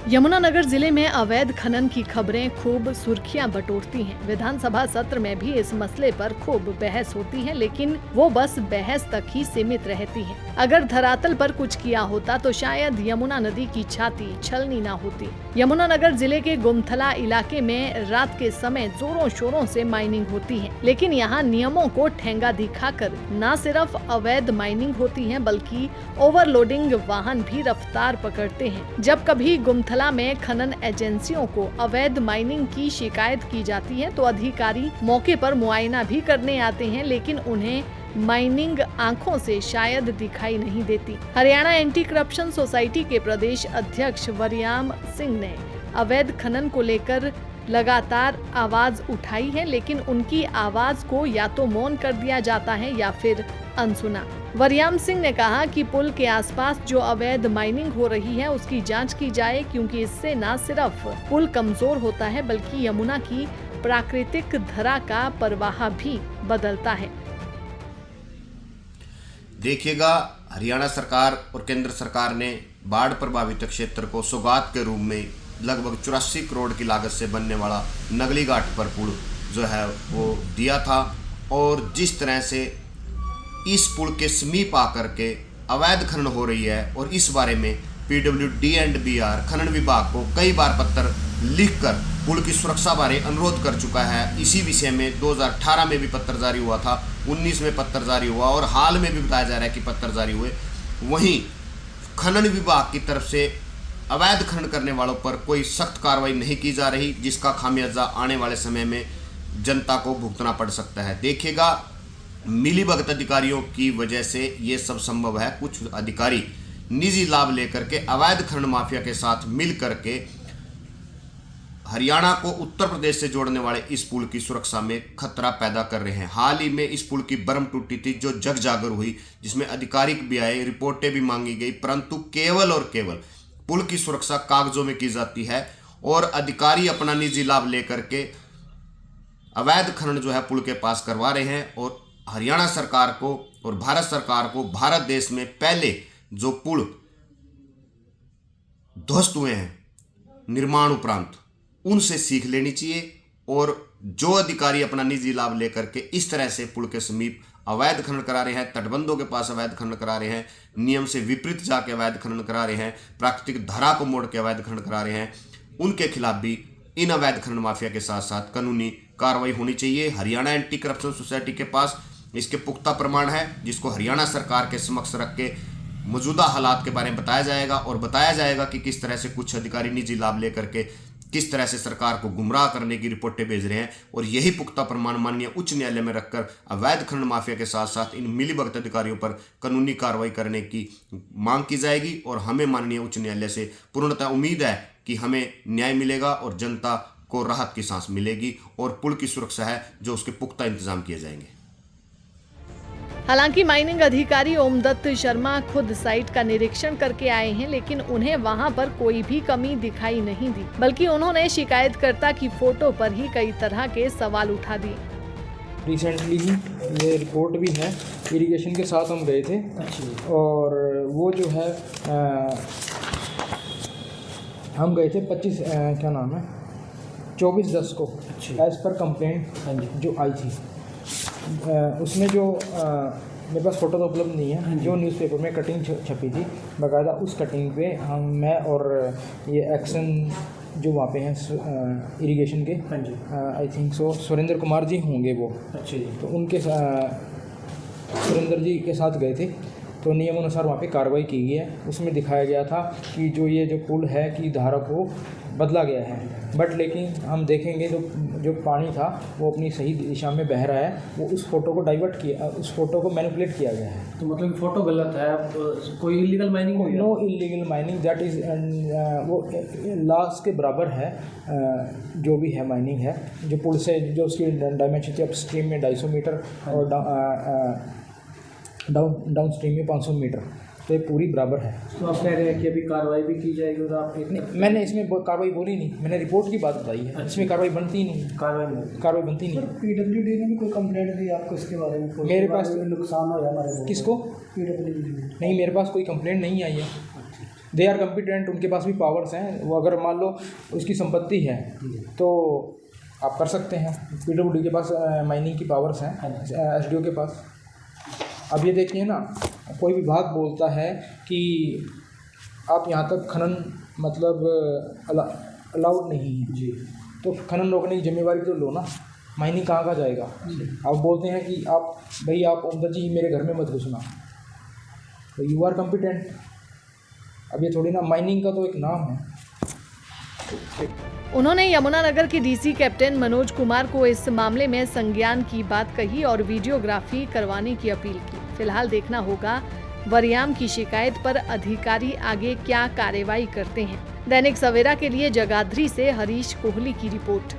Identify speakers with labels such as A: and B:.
A: यमुनानगर जिले में अवैध खनन की खबरें खूब सुर्खियां बटोरती हैं। विधानसभा सत्र में भी इस मसले पर खूब बहस होती है, लेकिन वो बस बहस तक ही सीमित रहती है। अगर धरातल पर कुछ किया होता तो शायद यमुना नदी की छाती छलनी ना होती। यमुनानगर जिले के गुमथला इलाके में रात के समय जोरों शोरों से माइनिंग होती है, लेकिन यहाँ नियमों को ठेंगा दिखाकर न सिर्फ अवैध माइनिंग होती है बल्कि ओवरलोडिंग वाहन भी रफ्तार पकड़ते हैं। जब कभी गुमथला में खनन एजेंसियों को अवैध माइनिंग की शिकायत की जाती है तो अधिकारी मौके पर मुआयना भी करने आते हैं, लेकिन उन्हें माइनिंग आंखों से शायद दिखाई नहीं देती। हरियाणा एंटी करप्शन सोसाइटी के प्रदेश अध्यक्ष वरियाम सिंह ने अवैध खनन को लेकर लगातार आवाज उठाई है, लेकिन उनकी आवाज को या तो मौन कर दिया जाता है या फिर अनसुना। वरियाम सिंह ने कहा कि पुल के आसपास जो अवैध माइनिंग हो रही है उसकी जांच की जाए, क्योंकि इससे न सिर्फ पुल कमजोर होता है बल्कि यमुना की प्राकृतिक धरा का प्रवाह भी बदलता है।
B: देखिएगा, हरियाणा सरकार और केंद्र सरकार ने बाढ़ प्रभावित क्षेत्र को सौगात के रूप में लगभग 84 करोड़ की लागत से बनने वाला नगली घाट पर पुल जो है वो दिया था, और जिस तरह से इस पुल के समीप आकर के अवैध खनन हो रही है और इस बारे में PWD&BR खनन विभाग को कई बार पत्र लिखकर पुल की सुरक्षा बारे अनुरोध कर चुका है। इसी विषय में 2018 में भी पत्र जारी हुआ था, 19 में पत्र जारी हुआ और हाल में भी बताया जा रहा है कि पत्र जारी हुए। वहीं खनन विभाग की तरफ से अवैध खनन करने वालों पर कोई सख्त कार्रवाई नहीं की जा रही, जिसका खामियाजा आने वाले समय में जनता को भुगतना पड़ सकता है। देखिएगा, मिलीभगत अधिकारियों की वजह से ये सब संभव है। कुछ अधिकारी निजी लाभ लेकर के अवैध खनन माफिया के साथ मिल करके हरियाणा को उत्तर प्रदेश से जोड़ने वाले इस पुल की सुरक्षा में खतरा पैदा कर रहे हैं। हाल ही में इस पुल की बर्म टूटी थी जो जग जागर हुई, जिसमें अधिकारिक भी आए, रिपोर्टें भी मांगी गई, परंतु केवल और केवल पुल की सुरक्षा कागजों में की जाती है और अधिकारी अपना निजी लाभ लेकर के अवैध खनन जो है पुल के पास करवा रहे हैं। और हरियाणा सरकार को और भारत सरकार को भारत देश में पहले जो पुल ध्वस्त हुए हैं निर्माण उपरांत, उनसे सीख लेनी चाहिए। और जो अधिकारी अपना निजी लाभ लेकर के इस तरह से पुल के समीप अवैध खनन करा रहे हैं, तटबंधों के पास अवैध खनन करा रहे हैं, नियम से विपरीत जाके अवैध खनन करा रहे हैं, प्राकृतिक धारा को मोड़ के अवैध खनन करा रहे हैं, उनके खिलाफ भी इन अवैध खनन माफिया के साथ साथ कानूनी कार्रवाई होनी चाहिए। हरियाणा एंटी करप्शन सोसाइटी के पास इसके पुख्ता प्रमाण है, जिसको हरियाणा सरकार के समक्ष रख के मौजूदा हालात के बारे में बताया जाएगा और बताया जाएगा कि किस तरह से कुछ अधिकारी निजी लाभ लेकर के किस तरह से सरकार को गुमराह करने की रिपोर्टें भेज रहे हैं। और यही पुख्ता प्रमाण माननीय उच्च न्यायालय में रखकर अवैध खनन माफिया के साथ साथ इन मिलीभगत अधिकारियों पर कानूनी कार्रवाई करने की मांग की जाएगी। और हमें माननीय उच्च न्यायालय से पूर्णतः उम्मीद है कि हमें न्याय मिलेगा और जनता को राहत की सांस मिलेगी और पुल की सुरक्षा है जो उसके पुख्ता इंतजाम किए जाएंगे।
A: हालांकि माइनिंग अधिकारी ओमदत्त शर्मा खुद साइट का निरीक्षण करके आए हैं, लेकिन उन्हें वहां पर कोई भी कमी दिखाई नहीं दी, बल्कि उन्होंने शिकायतकर्ता की फोटो पर ही कई तरह के सवाल उठा दिए।
C: रिसेंटली ही ये रिपोर्ट भी है, इरिगेशन के साथ हम गए थे और वो जो है हम गए थे 24/10 को एज़ पर कंप्लेंट जो आई थी। उसमें जो मेरे पास फ़ोटो तो उपलब्ध नहीं है, जो न्यूज़पेपर में कटिंग छपी थी बाकायदा, उस कटिंग पे मैं और ये एक्शन जो वहाँ पे हैं इरिगेशन के, I think so Surendra Kumar ji होंगे वो, तो उनके सुरेंद्र जी के साथ गए थे। तो नियम अनुसार वहाँ पे कार्रवाई की गई है। उसमें दिखाया गया था कि जो पुल है कि धारा को बदला गया है, बट लेकिन हम देखेंगे जो पानी था वो अपनी सही दिशा में बह रहा है, वो उस फोटो को डाइवर्ट किया, उस फोटो को मैनिपुलेट किया गया है।
D: तो मतलब फोटो गलत है, तो कोई इलीगल माइनिंग हो?
C: No illegal mining, that is वो लॉस के बराबर है। जो भी है माइनिंग है, जो पुल से जो उसकी डायमेंशन थी, अप स्ट्रीम में 250 मीटर और डाउन स्ट्रीम में 500 मीटर, तो ये पूरी बराबर है।
D: तो आप कह रहे हैं कि अभी कार्रवाई भी की जाएगी और आप
C: मैंने इसमें कार्रवाई बोली नहीं, मैंने रिपोर्ट की बात बताई है। इसमें कार्रवाई बनती नहीं, कार्रवाई बनती नहीं।
D: PWD ने भी कोई कंप्लेंट दी आपको इसके बारे में?
C: मेरे पास
D: नुकसान हो हमारे
C: किसको?
D: PWD
C: नहीं, मेरे पास कोई कंप्लेंट नहीं आई है। दे आर कॉम्पिटेंट, उनके पास भी पावर्स हैं। वो अगर मान लो उसकी संपत्ति है तो आप कर सकते हैं। PWD के पास माइनिंग की पावर्स हैं, SDO के पास। अब ये देखिए ना, कोई विभाग बोलता है कि आप यहाँ तक खनन मतलब अलाउड नहीं है जी, तो खनन रोकने की जिम्मेवारी तो लो ना। माइनिंग कहाँ जाएगा? आप बोलते हैं कि आप भाई आप ओमदर जी मेरे घर में मत घुसना, तो यू आर कॉम्पिटेंट। अब ये थोड़ी ना, माइनिंग का तो एक नाम है।
A: उन्होंने यमुनानगर के डीसी कैप्टन मनोज कुमार को इस मामले में संज्ञान की बात कही और वीडियोग्राफी करवाने की अपील की। फिलहाल देखना होगा वरियाम की शिकायत पर अधिकारी आगे क्या कार्रवाई करते हैं। दैनिक सवेरा के लिए जगाधरी से हरीश कोहली की रिपोर्ट।